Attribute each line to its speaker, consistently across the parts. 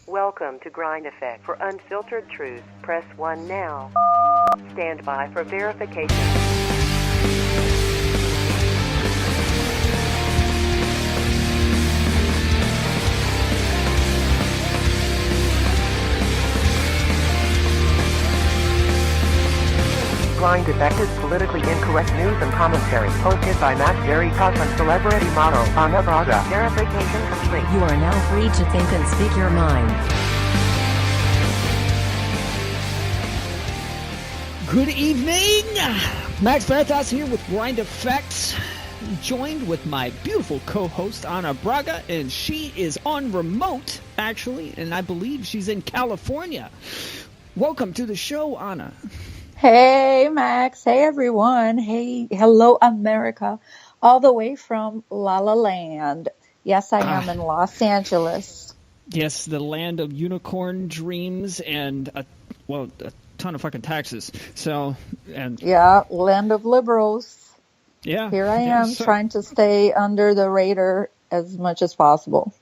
Speaker 1: Welcome to Grind Effect. For unfiltered truth, press 1 now. Stand by for verification. Grind Effect is politically incorrect news and commentary hosted by Matt Veritas and Celebrity Model on the Braga. Verification complete.
Speaker 2: You are now free to think and speak your mind.
Speaker 3: Good evening! Max Veritas here with Grind Effect, joined with my beautiful co-host Ana Braga, and she is on remote, actually, and I believe she's in California. Welcome to the show, Ana.
Speaker 4: Hey, Max. Hey, everyone. Hey, hello, America. All the way from La La Land. Yes, I am in Los Angeles.
Speaker 3: Yes, the land of unicorn dreams and, a ton of fucking taxes.
Speaker 4: Yeah, land of liberals.
Speaker 3: Yeah.
Speaker 4: Here I am trying to stay under the radar as much as possible.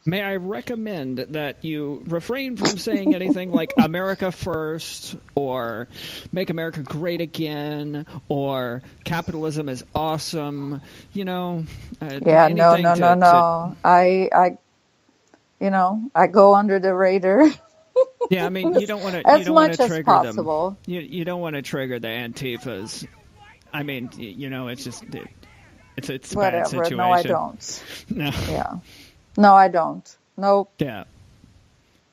Speaker 3: May I recommend that you refrain from saying anything like America first or make America great again or capitalism is awesome, No.
Speaker 4: I go under the radar.
Speaker 3: Yeah, I mean, you don't want to
Speaker 4: as much as possible.
Speaker 3: Them. You don't want to trigger the Antifas. I mean, it's just it's a bad situation.
Speaker 4: No, I don't.
Speaker 3: No.
Speaker 4: Yeah. No, I don't. Nope.
Speaker 3: Yeah.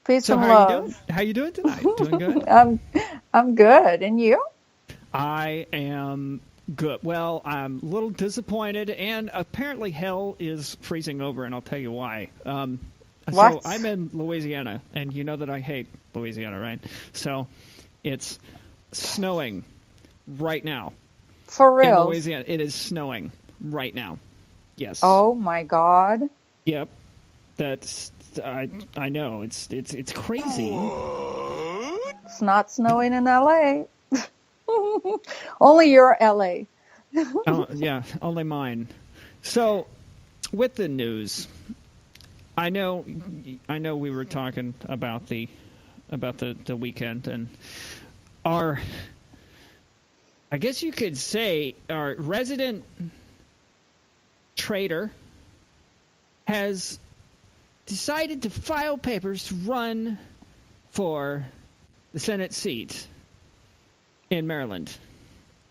Speaker 4: Peace and love.
Speaker 3: How you doing tonight? Doing good?
Speaker 4: I'm good. And you?
Speaker 3: I am good. Well, I'm a little disappointed, and apparently hell is freezing over, and I'll tell you why.
Speaker 4: What?
Speaker 3: So I'm in Louisiana, and you know that I hate Louisiana, right? So it's snowing right now.
Speaker 4: For real?
Speaker 3: In Louisiana, it is snowing right now. Yes.
Speaker 4: Oh my God.
Speaker 3: Yep. That's I know it's crazy.
Speaker 4: It's not snowing in LA. Only your LA.
Speaker 3: Oh, yeah, only mine. So, with the news, I know we were talking about the weekend and I guess you could say our resident traitor has decided to file papers to run for the Senate seat in Maryland.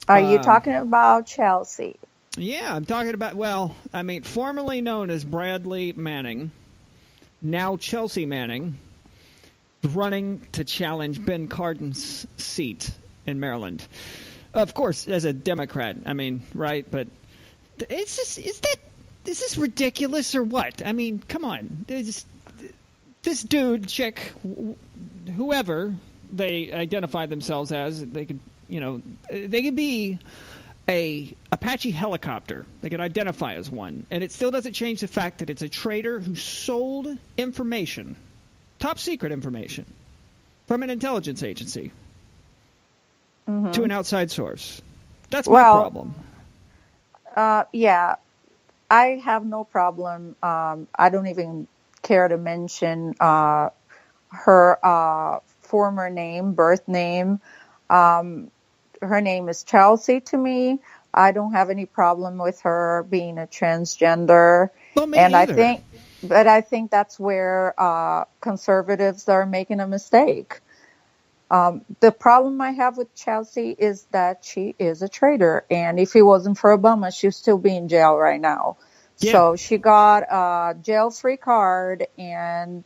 Speaker 4: Are you talking about Chelsea?
Speaker 3: Yeah, I'm talking about, formerly known as Bradley Manning, now Chelsea Manning, running to challenge Ben Cardin's seat in Maryland. Of course, as a Democrat, right? But is this ridiculous or what? I mean, come on. This dude, chick, whoever they identify themselves as, they could be a Apache helicopter. They could identify as one. And it still doesn't change the fact that it's a traitor who sold information, top secret information, from an intelligence agency to an outside source. That's my problem.
Speaker 4: Yeah. I have no problem. I don't even care to mention her former name, birth name. Her name is Chelsea to me. I don't have any problem with her being a transgender.
Speaker 3: Well, me either.
Speaker 4: I think that's where conservatives are making a mistake. The problem I have with Chelsea is that she is a traitor. And if it wasn't for Obama, she'd still be in jail right now. Yeah. So she got a jail-free card, and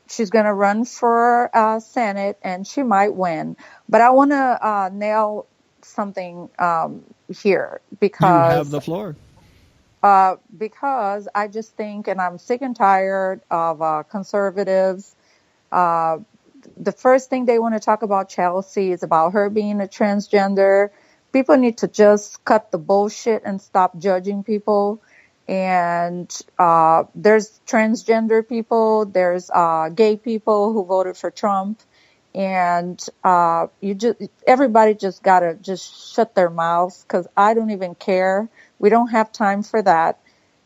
Speaker 4: she's going to run for Senate, and she might win. But I want to nail something here because...
Speaker 3: You have the floor.
Speaker 4: Because I just think, and I'm sick and tired of conservatives. The first thing they want to talk about Chelsea is about her being a transgender. People need to just cut the bullshit and stop judging people. And there's transgender people, there's gay people who voted for Trump, and everybody just gotta just shut their mouths, because I don't even care. We don't have time for that.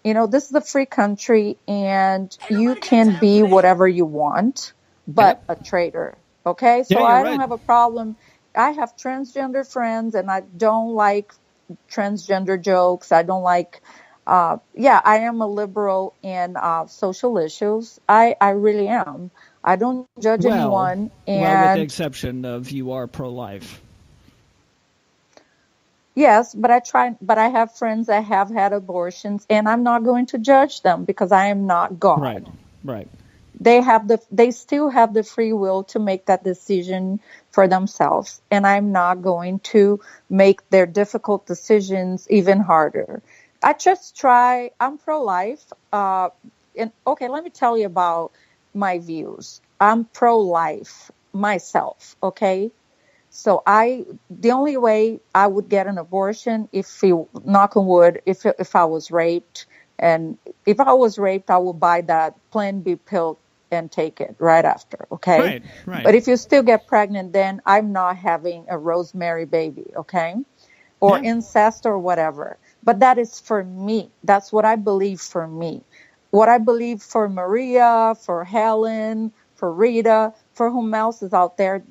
Speaker 4: this is a free country and you can be whatever you want, but
Speaker 3: Yep.
Speaker 4: a traitor. Okay. So
Speaker 3: Yeah, you're
Speaker 4: I
Speaker 3: right.
Speaker 4: don't have a problem. I have transgender friends and I don't like transgender jokes. I don't like, I am a liberal in social issues. I really am. I don't judge
Speaker 3: Well,
Speaker 4: anyone.
Speaker 3: well, with the
Speaker 4: And
Speaker 3: exception of you are pro-life.
Speaker 4: yes, but I have friends that have had abortions and I'm not going to judge them because I am not
Speaker 3: Right,
Speaker 4: God.
Speaker 3: right.
Speaker 4: They still have the free will to make that decision for themselves, and I'm not going to make their difficult decisions even harder. I'm pro-life. And okay, let me tell you about my views. I'm pro-life myself, okay? So the only way I would get an abortion, knock on wood, if I was raped, and if I was raped, I would buy that Plan B pill and take it right after, okay?
Speaker 3: Right, right.
Speaker 4: But if you still get pregnant, then I'm not having a Rosemary baby, okay? Or
Speaker 3: Yeah.
Speaker 4: incest or whatever. But that is for me. That's what I believe for me. What I believe for Maria, for Helen, for Rita, for whom else is out there,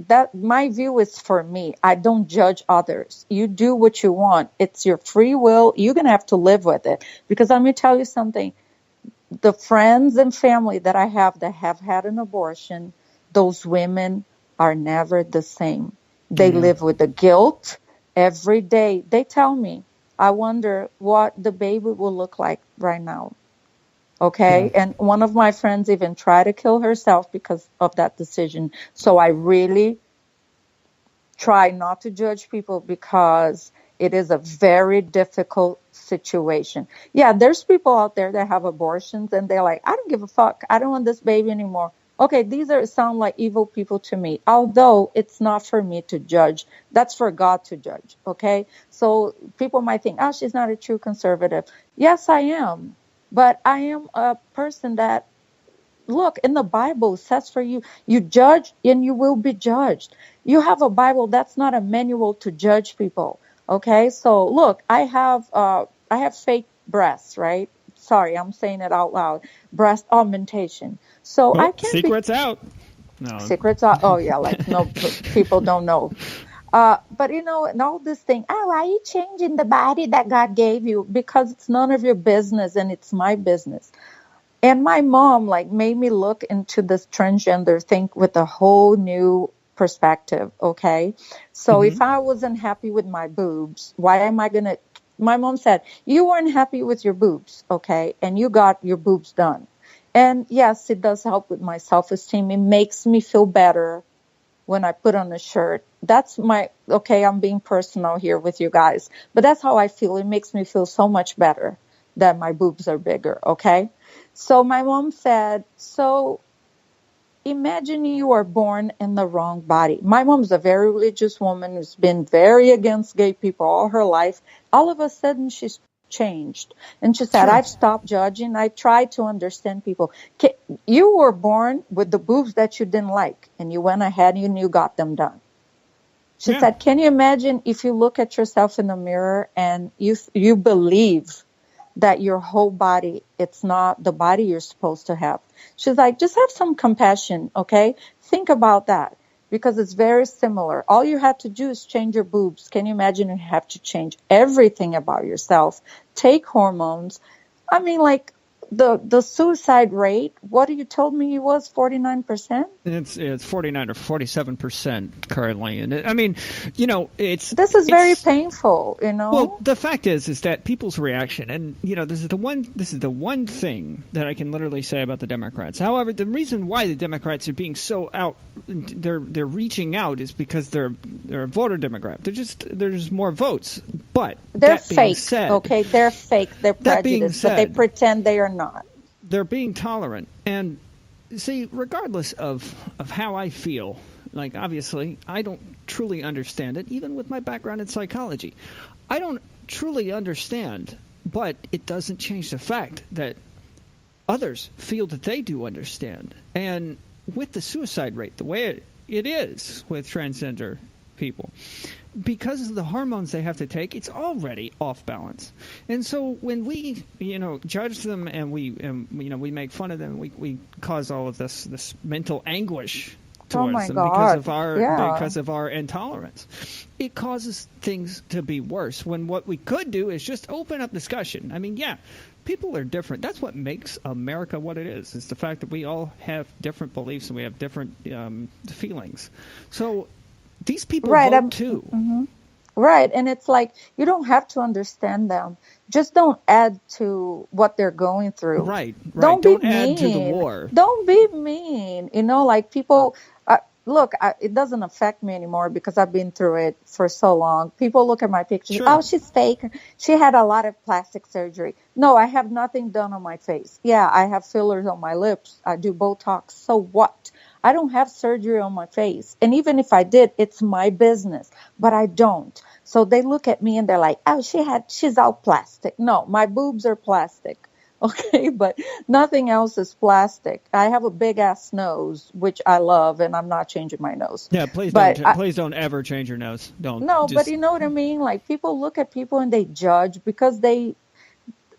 Speaker 4: that my view is for me. I don't judge others. You do what you want. It's your free will. You're going to have to live with it. Because let me tell you something. The friends and family that I have that have had an abortion, those women are never the same. They live with the guilt every day. They tell me, I wonder what the baby will look like right now. Okay.
Speaker 3: Yeah.
Speaker 4: And one of my friends even tried to kill herself because of that decision. So I really try not to judge people because it is a very difficult situation. Yeah, there's people out there that have abortions and they're like, I don't give a fuck. I don't want this baby anymore. Okay, sound like evil people to me, although it's not for me to judge. That's for God to judge. Okay. So people might think, oh, she's not a true conservative. Yes, I am. But I am a person that, look, in the Bible, it says for you, you judge and you will be judged. You have a Bible, that's not a manual to judge people. Okay. So look, I have fake breasts, right? Sorry, I'm saying it out loud. Breast augmentation. So I
Speaker 3: Oh,
Speaker 4: can't
Speaker 3: secret's out. No.
Speaker 4: secrets are, oh yeah, like no, people don't know. But and all this thing, oh, why are you changing the body that God gave you? Because it's none of your business and it's my business. And my mom made me look into this transgender thing with a whole new perspective. Okay. So if I wasn't happy with my boobs, why am I going to, my mom said, you weren't happy with your boobs. Okay. And you got your boobs done. And yes, it does help with my self-esteem. It makes me feel better when I put on a shirt. That's okay, I'm being personal here with you guys, but that's how I feel. It makes me feel so much better that my boobs are bigger. Okay. So my mom said, so imagine you are born in the wrong body. My mom's a very religious woman who's been very against gay people all her life. All of a sudden she's changed. And she said,
Speaker 3: Sure.
Speaker 4: I've stopped judging. I try to understand people. You were born with the boobs that you didn't like, and you went ahead and you got them done. She said, can you imagine if you look at yourself in the mirror and you believe that your whole body, it's not the body you're supposed to have? She's like, just have some compassion, okay? Think about that. Because it's very similar. All you have to do is change your boobs. Can you imagine you have to change everything about yourself? Take hormones. I mean, the suicide rate, what you told me it was 49%?
Speaker 3: It's 49 or 47% currently, and this
Speaker 4: is very painful.
Speaker 3: Well, the fact is that people's reaction, and this is the one thing that I can literally say about the Democrats. However, the reason why the Democrats are being so out, they're reaching out, is because they're a voter demographic. There's more votes, but
Speaker 4: they're
Speaker 3: that being
Speaker 4: fake.
Speaker 3: said,
Speaker 4: Okay, they're fake. They're
Speaker 3: that being
Speaker 4: prejudiced, but they
Speaker 3: said,
Speaker 4: pretend they are not.
Speaker 3: They're being tolerant. And see, regardless of how I feel, obviously I don't truly understand it, even with my background in psychology. I don't truly understand, but it doesn't change the fact that others feel that they do understand. And with the suicide rate the way it is with transgender people. Because of the hormones they have to take, it's already off balance. And so when we, judge them and we make fun of them, we cause all of this mental anguish towards them because of our intolerance. It causes things to be worse when what we could do is just open up discussion. I mean, yeah, people are different. That's what makes America what it is. It's the fact that we all have different beliefs and we have different feelings. So these people vote too.
Speaker 4: Mm-hmm. Right. And it's like, you don't have to understand them. Just don't add to what they're going through.
Speaker 3: Right.
Speaker 4: Don't be
Speaker 3: add
Speaker 4: mean.
Speaker 3: to the war.
Speaker 4: Don't be mean. Like people, look, it doesn't affect me anymore because I've been through it for so long. People look at my pictures.
Speaker 3: Sure.
Speaker 4: Oh, she's fake. She had a lot of plastic surgery. No, I have nothing done on my face. Yeah, I have fillers on my lips. I do Botox. So what? I don't have surgery on my face. And even if I did, it's my business. But I don't. So they look at me and they're like, oh, she's all plastic. No, my boobs are plastic. Okay, but nothing else is plastic. I have a big ass nose, which I love, and I'm not changing my nose.
Speaker 3: Yeah, please don't ever change your nose. Don't.
Speaker 4: No, but you know what I mean? Like, people look at people and they judge because they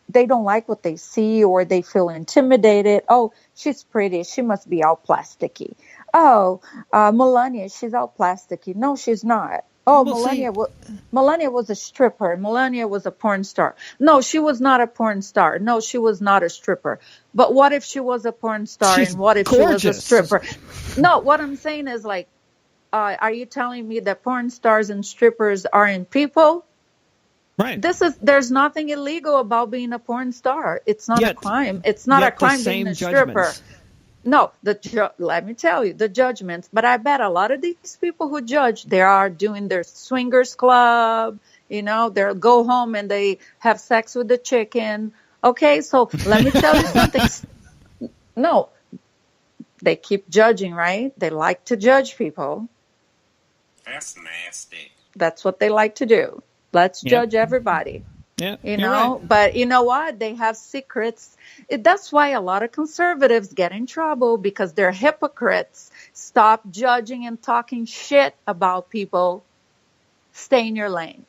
Speaker 4: don't like what they see, or they feel intimidated. Oh, she's pretty. She must be all plasticky. Oh, Melania, she's all plasticky. No, she's not. Oh, Melania was a stripper. Melania was a porn star. No, she was not a porn star. No, she was not a stripper. But what if she was a porn star? And what if
Speaker 3: gorgeous.
Speaker 4: She was a stripper? No, what I'm saying is, like, are you telling me that porn stars and strippers aren't people?
Speaker 3: Right.
Speaker 4: There's nothing illegal about being a porn star. It's not a crime. It's not a crime being a stripper. No, let me tell you, the judgments. But I bet a lot of these people who judge, they are doing their swingers club. They'll go home and they have sex with the chicken. Okay, so let me tell you something. No, they keep judging, right? They like to judge people.
Speaker 5: That's nasty.
Speaker 4: That's what they like to do. Let's judge everybody.
Speaker 3: Yeah,
Speaker 4: right. But you know what? They have secrets. That's why a lot of conservatives get in trouble, because they're hypocrites. Stop judging and talking shit about people. Stay in your lane.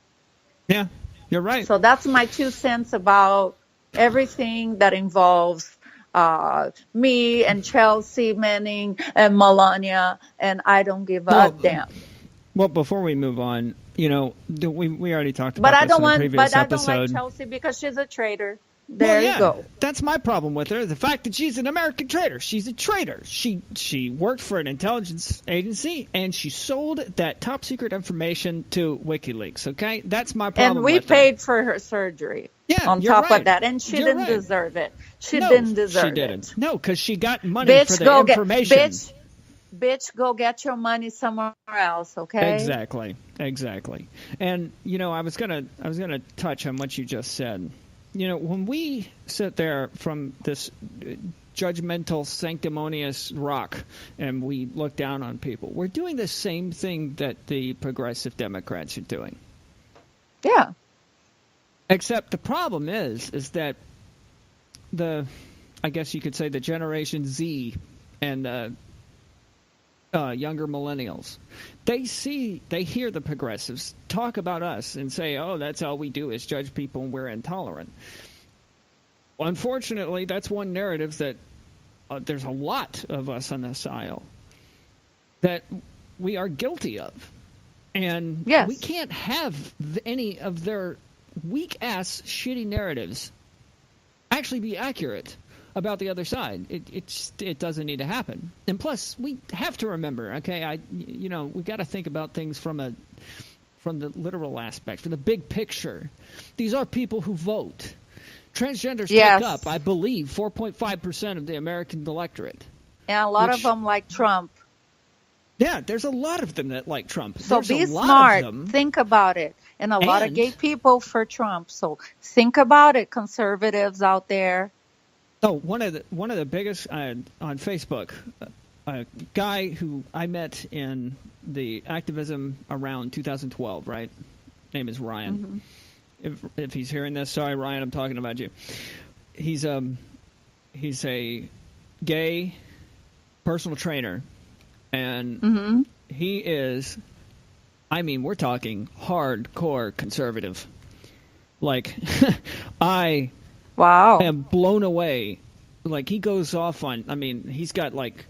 Speaker 3: Yeah, you're right.
Speaker 4: So that's my 2 cents about everything that involves me and Chelsea Manning and Melania, and I don't give a damn.
Speaker 3: Well, before we move on, we already talked about this in a previous episode.
Speaker 4: I don't like Chelsea because she's a traitor. There you go.
Speaker 3: That's my problem with her. The fact that she's an American traitor. She's a traitor. She worked for an intelligence agency, and she sold that top secret information to WikiLeaks. Okay, that's my problem.
Speaker 4: And we paid for her surgery.
Speaker 3: Yeah,
Speaker 4: on top of that, and she didn't deserve it. She didn't deserve it.
Speaker 3: She didn't. No, because she got money for the information.
Speaker 4: Bitch, go get your money somewhere else, okay?
Speaker 3: Exactly. And I was gonna touch on what you just said. When we sit there from this judgmental, sanctimonious rock and we look down on people, we're doing the same thing that the progressive Democrats are doing.
Speaker 4: Yeah.
Speaker 3: Except the problem is that I guess you could say the Generation Z and younger millennials, they hear the progressives talk about us and say, oh, that's all we do is judge people and we're intolerant. Unfortunately, that's one narrative that there's a lot of us on this aisle that we are guilty of. And we can't have any of their weak-ass, shitty narratives actually be accurate about the other side. It doesn't need to happen. And plus, we have to remember, okay, we got to think about things from the literal aspect, from the big picture. These are people who vote. Transgenders take up, I believe, 4.5% of the American electorate.
Speaker 4: And a lot of them like Trump.
Speaker 3: Yeah, there's a lot of them that like Trump.
Speaker 4: So be smart. Think about it. And a lot of gay people for Trump. So think about it, conservatives out there.
Speaker 3: Oh, one of the biggest on Facebook, a guy who I met in the activism around 2012, right? Name is Ryan. Mm-hmm. If he's hearing this, sorry, Ryan, I'm talking about you. He's a gay personal trainer, and he is I mean, we're talking hardcore conservative. Like, I
Speaker 4: Wow.
Speaker 3: am blown away. Like, he goes off on, I mean, he's got like